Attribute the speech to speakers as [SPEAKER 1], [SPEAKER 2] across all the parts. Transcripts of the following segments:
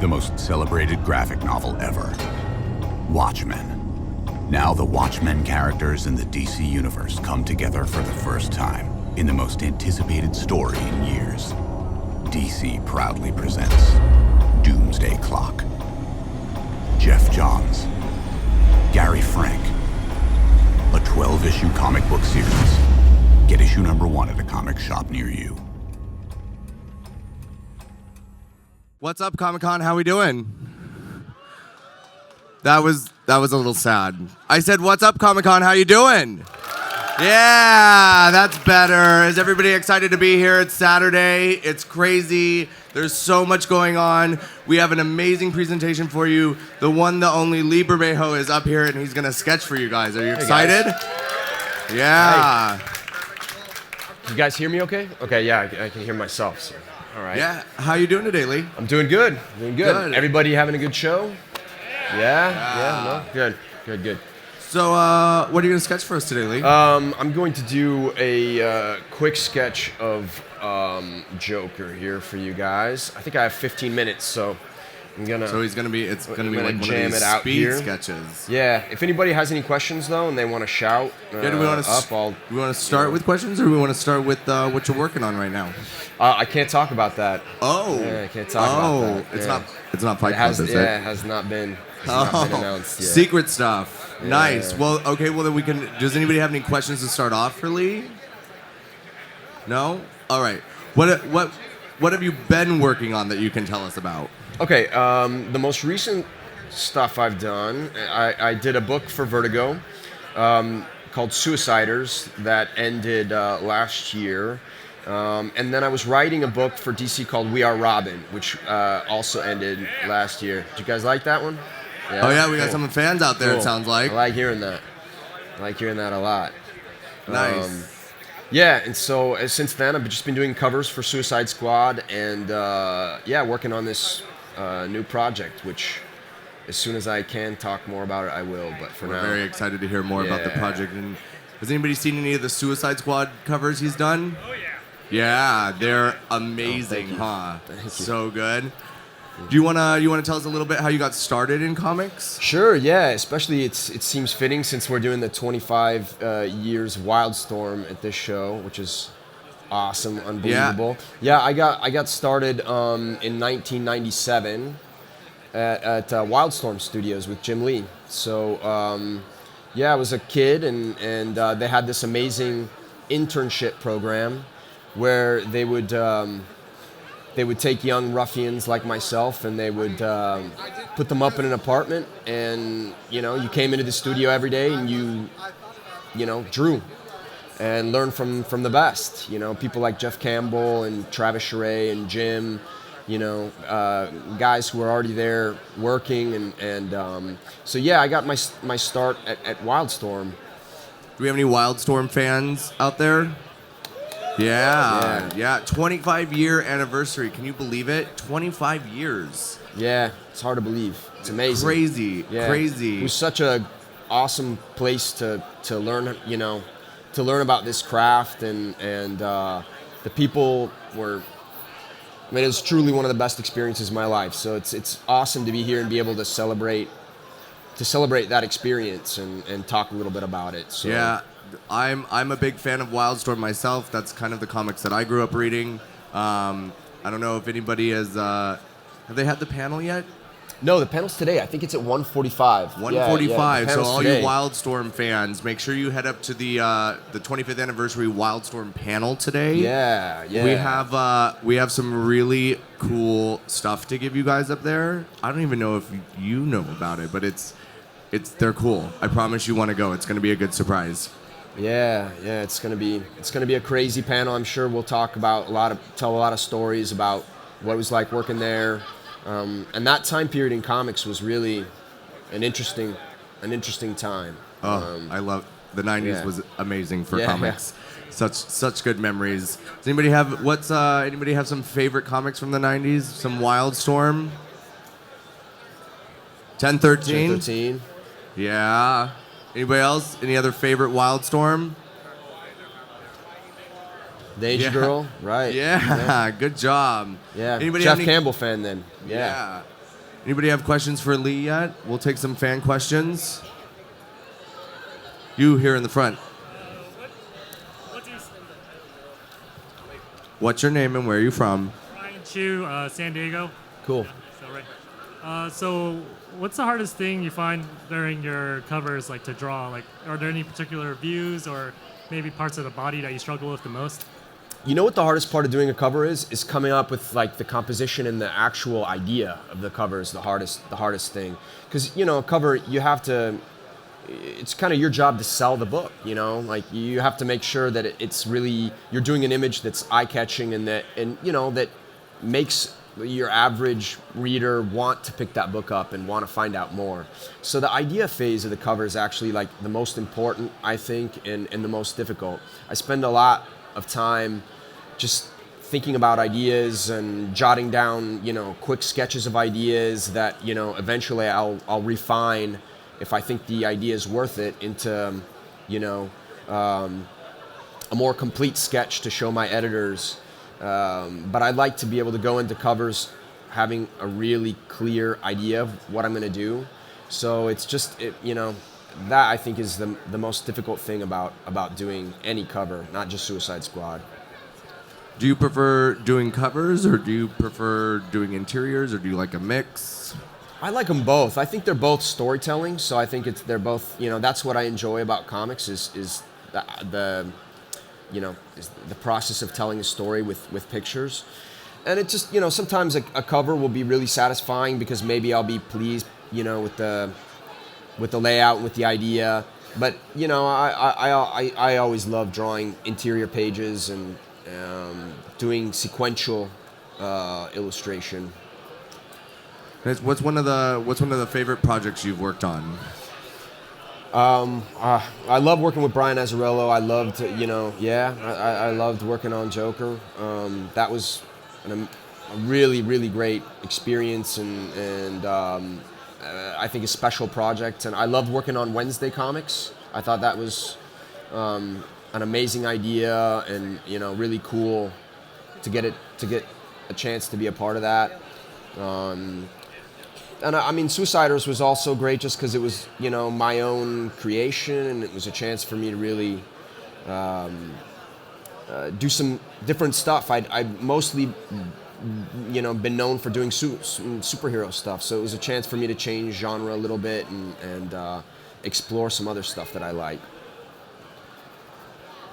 [SPEAKER 1] the most celebrated graphic novel ever. Watchmen. Now the Watchmen characters in the DC universe come together for the first time in the most anticipated story in years. DC proudly presents Doomsday Clock. Jeff Johns. Gary Frank. A 12-issue comic book series. Get issue number 1 at a comic shop near you.
[SPEAKER 2] What's up, Comic-Con? How we doing? That was a little sad. I said, what's up, Comic-Con? How you doing? Yeah, that's better. Is everybody excited to be here? It's Saturday. It's crazy. There's so much going on. We have an amazing presentation for you. The one, the only Lee Bermejo is up here, and he's going to sketch for you guys. Are you excited? Yeah.
[SPEAKER 3] Hey. You guys hear me okay? Okay, yeah, I can hear myself. So. All right.
[SPEAKER 2] Yeah. How you doing today, Lee?
[SPEAKER 3] I'm doing good. Good. Everybody having a good show? Yeah. No? Good.
[SPEAKER 2] So, what are you going to sketch for us today, Lee?
[SPEAKER 3] I'm going to do a quick sketch of Joker here for you guys. I think I have 15 minutes, so I'm gonna.
[SPEAKER 2] So it's gonna be like one of
[SPEAKER 3] jam
[SPEAKER 2] these
[SPEAKER 3] it out
[SPEAKER 2] speed
[SPEAKER 3] here.
[SPEAKER 2] sketches.
[SPEAKER 3] Yeah. If anybody has any questions though, and they want to shout,
[SPEAKER 2] Do we want to start with questions, or do we want to start with what you're working on right now?
[SPEAKER 3] I can't talk about that.
[SPEAKER 2] Oh.
[SPEAKER 3] Yeah, I can't talk about that.
[SPEAKER 2] It's not Fight Club, is it?
[SPEAKER 3] Yeah, it has not been announced yet.
[SPEAKER 2] Secret stuff.
[SPEAKER 3] Yeah.
[SPEAKER 2] Nice. Well, okay. Well, then we can. Does anybody have any questions to start off for Lee? No. All right. What have you been working on that you can tell us about?
[SPEAKER 3] Okay. The most recent stuff I've done, I did a book for Vertigo called Suiciders that ended last year. And then I was writing a book for DC called We Are Robin, which also ended last year. Did you guys like that one? Yeah?
[SPEAKER 2] Oh yeah, we got some fans out there.
[SPEAKER 3] Cool.
[SPEAKER 2] It sounds like.
[SPEAKER 3] I like hearing that. A lot.
[SPEAKER 2] Nice.
[SPEAKER 3] Yeah, and so since then I've just been doing covers for Suicide Squad and working on this new project, which as soon as I can talk more about it, I will. But for now,
[SPEAKER 2] we're very excited to hear more about the project. And has anybody seen any of the Suicide Squad covers he's done? Oh yeah. Yeah, they're amazing, huh?
[SPEAKER 3] Thank you.
[SPEAKER 2] So good. Do you wanna tell us a little bit how you got started in comics?
[SPEAKER 3] Sure, yeah. Especially it seems fitting since we're doing the 25 years Wildstorm at this show, which is awesome, unbelievable. Yeah, I got started in 1997 at Wildstorm Studios with Jim Lee. So I was a kid, and they had this amazing internship program where they would take young ruffians like myself, and they would put them up in an apartment, and you came into the studio every day and you drew and learned from the best. People like Jeff Campbell and Travis Charest and Jim, guys who were already there working, and so I got my start at Wildstorm.
[SPEAKER 2] Do we have any Wildstorm fans out there? Yeah. 25-year anniversary. Can you believe it? 25 years.
[SPEAKER 3] Yeah, it's hard to believe. It's amazing.
[SPEAKER 2] Crazy. It
[SPEAKER 3] was such a awesome place to learn, to learn about this craft, and the people were. I mean, it was truly one of the best experiences of my life. So it's awesome to be here and be able to celebrate that experience and talk a little bit about it. So.
[SPEAKER 2] Yeah. I'm a big fan of Wildstorm myself. That's kind of the comics that I grew up reading. I don't know if anybody has. Have they had the panel yet?
[SPEAKER 3] No, the panel's today. I think it's at 1:45.
[SPEAKER 2] 1:45. So all
[SPEAKER 3] today.
[SPEAKER 2] you Wildstorm fans, make sure you head up to the 25th anniversary Wildstorm panel today.
[SPEAKER 3] Yeah.
[SPEAKER 2] We have some really cool stuff to give you guys up there. I don't even know if you know about it, but they're cool. I promise you want to go. It's going to be a good surprise.
[SPEAKER 3] Yeah, it's gonna be a crazy panel. I'm sure we'll talk about tell a lot of stories about what it was like working there, and that time period in comics was really an interesting time.
[SPEAKER 2] I love the '90s. Was amazing for comics. Such good memories. Does anybody have some favorite comics from the '90s? Some Wildstorm. 1013.
[SPEAKER 3] 1013.
[SPEAKER 2] Yeah. Anybody else? Any other favorite Wildstorm?
[SPEAKER 3] Danger Girl, right?
[SPEAKER 2] Yeah, good job.
[SPEAKER 3] Yeah.
[SPEAKER 2] Anybody
[SPEAKER 3] Jeff Campbell fan then. Yeah.
[SPEAKER 2] Anybody have questions for Lee yet? We'll take some fan questions. You here in the front. What's your name and where are you from?
[SPEAKER 4] Ryan Chu, San Diego.
[SPEAKER 3] Cool.
[SPEAKER 4] So what's the hardest thing you find during your covers, like to draw? Like, are there any particular views or maybe parts of the body that you struggle with the most?
[SPEAKER 3] You know what the hardest part of doing a cover is coming up with like the composition and the actual idea of the cover is the hardest thing. Because a cover, you have to. It's kind of your job to sell the book, like you have to make sure that it's really, you're doing an image that's eye-catching and that makes your average reader want to pick that book up and want to find out more. So the idea phase of the cover is actually like the most important, I think, and the most difficult. I spend a lot of time just thinking about ideas and jotting down, quick sketches of ideas that, eventually I'll refine if I think the idea is worth it into, a more complete sketch to show my editors. But I like to be able to go into covers having a really clear idea of what I'm going to do. So it's just, that I think is the most difficult thing about doing any cover, not just Suicide Squad.
[SPEAKER 2] Do you prefer doing covers or do you prefer doing interiors or do you like a mix?
[SPEAKER 3] I like them both. I think they're both storytelling, so I think they're both. That's what I enjoy about comics is the process of telling a story with pictures, and it just sometimes a cover will be really satisfying because maybe I'll be pleased with the layout and with the idea, but I always love drawing interior pages and doing sequential illustration.
[SPEAKER 2] What's one of the favorite projects you've worked on?
[SPEAKER 3] I love working with Brian Azzarello. I loved, I loved working on Joker. That was a really, really great experience and I think a special project. And I loved working on Wednesday Comics. I thought that was an amazing idea and really cool to get a chance to be a part of that. And I mean, Suiciders was also great just because it was, my own creation, and it was a chance for me to really do some different stuff. I'd mostly, been known for doing superhero stuff, so it was a chance for me to change genre a little bit and explore some other stuff that I like.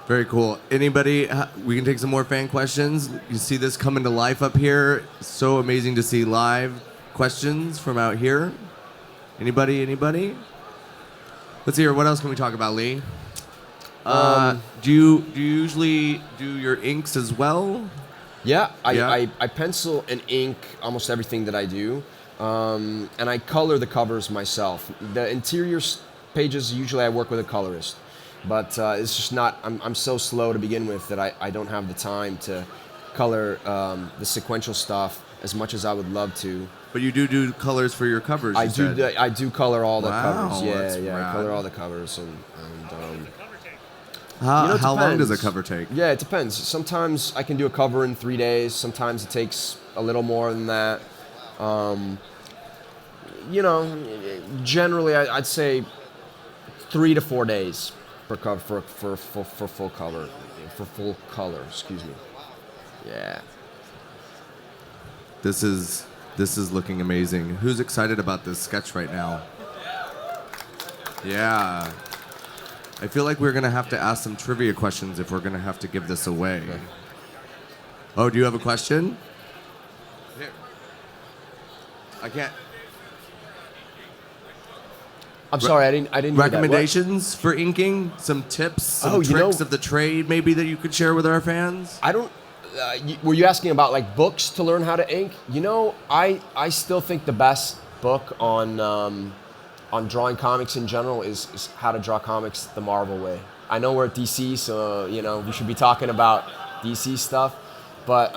[SPEAKER 2] Very cool. Anybody? We can take some more fan questions. You see this coming to life up here. So amazing to see live. Questions from out here? Anybody? Let's hear. What else can we talk about, Lee? Do you usually do your inks as well?
[SPEAKER 3] Yeah, I pencil and ink almost everything that I do, and I color the covers myself. The interior pages usually I work with a colorist, but it's just not. I'm so slow to begin with that I don't have the time to color the sequential stuff as much as I would love to.
[SPEAKER 2] But you do colors for your covers.
[SPEAKER 3] I do color all the covers.
[SPEAKER 2] Yeah,
[SPEAKER 3] I color all the covers and
[SPEAKER 2] how long does a cover take?
[SPEAKER 3] Yeah, it depends. Sometimes I can do a cover in 3 days. Sometimes it takes a little more than that. Generally I'd say 3 to 4 days per cover for full cover. For full color, excuse me. Yeah.
[SPEAKER 2] This is looking amazing. Who's excited about this sketch right now? Yeah. I feel like we're going to have to ask some trivia questions if we're going to have to give this away. Okay. Oh, do you have a question? Here. I can't.
[SPEAKER 3] I'm sorry, I didn't
[SPEAKER 2] Recommendations for inking? Some tips, some tricks of the trade maybe that you could share with our fans?
[SPEAKER 3] I don't... were you asking about like books to learn how to ink? I still think the best book on drawing comics in general is How to Draw Comics the Marvel Way. I know we're at DC, so we should be talking about DC stuff, but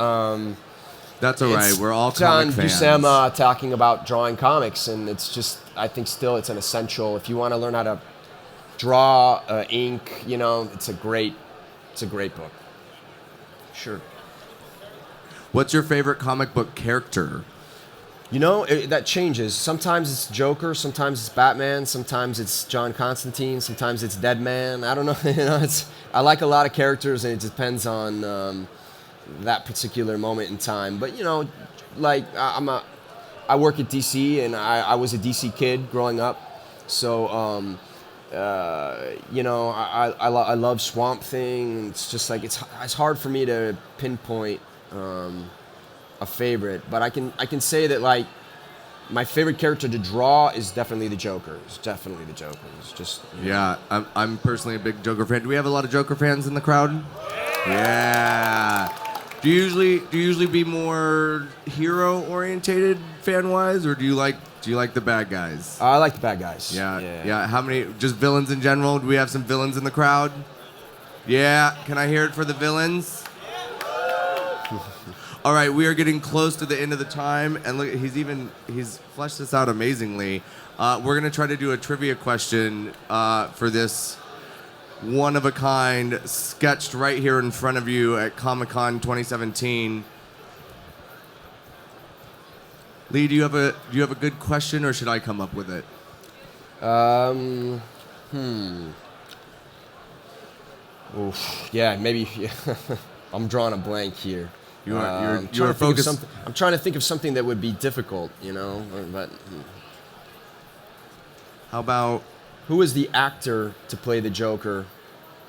[SPEAKER 2] that's all right. We're all
[SPEAKER 3] John
[SPEAKER 2] comic fans.
[SPEAKER 3] Buscema talking about drawing comics, and it's just I think still it's an essential if you want to learn how to draw, ink. It's a great book. Sure.
[SPEAKER 2] What's your favorite comic book character?
[SPEAKER 3] You know, that changes. Sometimes it's Joker, sometimes it's Batman, sometimes it's John Constantine, sometimes it's Deadman. I don't know. I like a lot of characters, and it depends on that particular moment in time. But like I work at DC, and I was a DC kid growing up, so I love Swamp Thing. It's just like it's hard for me to pinpoint a favorite, but I can say that like my favorite character to draw is definitely the Joker. It's just
[SPEAKER 2] Yeah, I'm personally a big Joker fan. Do we have a lot of Joker fans in the crowd? Yeah. Do you usually be more hero orientated fan wise, or do you like the bad guys?
[SPEAKER 3] I like the bad guys.
[SPEAKER 2] Yeah. How many? Just villains in general? Do we have some villains in the crowd? Yeah. Can I hear it for the villains? All right, we are getting close to the end of the time, and look, he's fleshed this out amazingly. We're gonna try to do a trivia question for this one-of-a-kind sketched right here in front of you at Comic-Con 2017. Lee, do you have a good question, or should I come up with it?
[SPEAKER 3] Oof. Yeah, maybe. I'm drawing a blank here.
[SPEAKER 2] You're focused.
[SPEAKER 3] I'm trying to think of something that would be difficult, but.
[SPEAKER 2] How about
[SPEAKER 3] who is the actor to play the Joker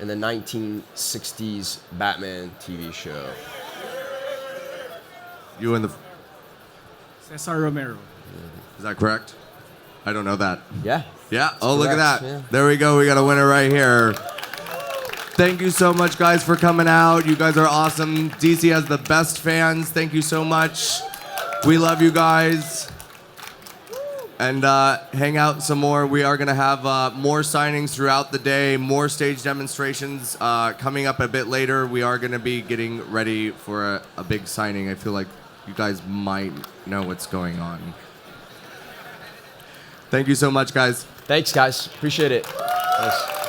[SPEAKER 3] in the 1960s Batman TV show?
[SPEAKER 2] you and the?
[SPEAKER 5] Cesar Romero.
[SPEAKER 2] Is that correct? I don't know that.
[SPEAKER 3] Yeah.
[SPEAKER 2] Yeah. Oh, look at that.
[SPEAKER 3] Yeah.
[SPEAKER 2] There we go. We got a winner right here. Thank you so much, guys, for coming out. You guys are awesome. DC has the best fans. Thank you so much. We love you guys. And hang out some more. We are going to have more signings throughout the day, more stage demonstrations coming up a bit later. We are going to be getting ready for a big signing. I feel like you guys might know what's going on. Thank you so much, guys.
[SPEAKER 3] Thanks, guys. Appreciate it. Thanks.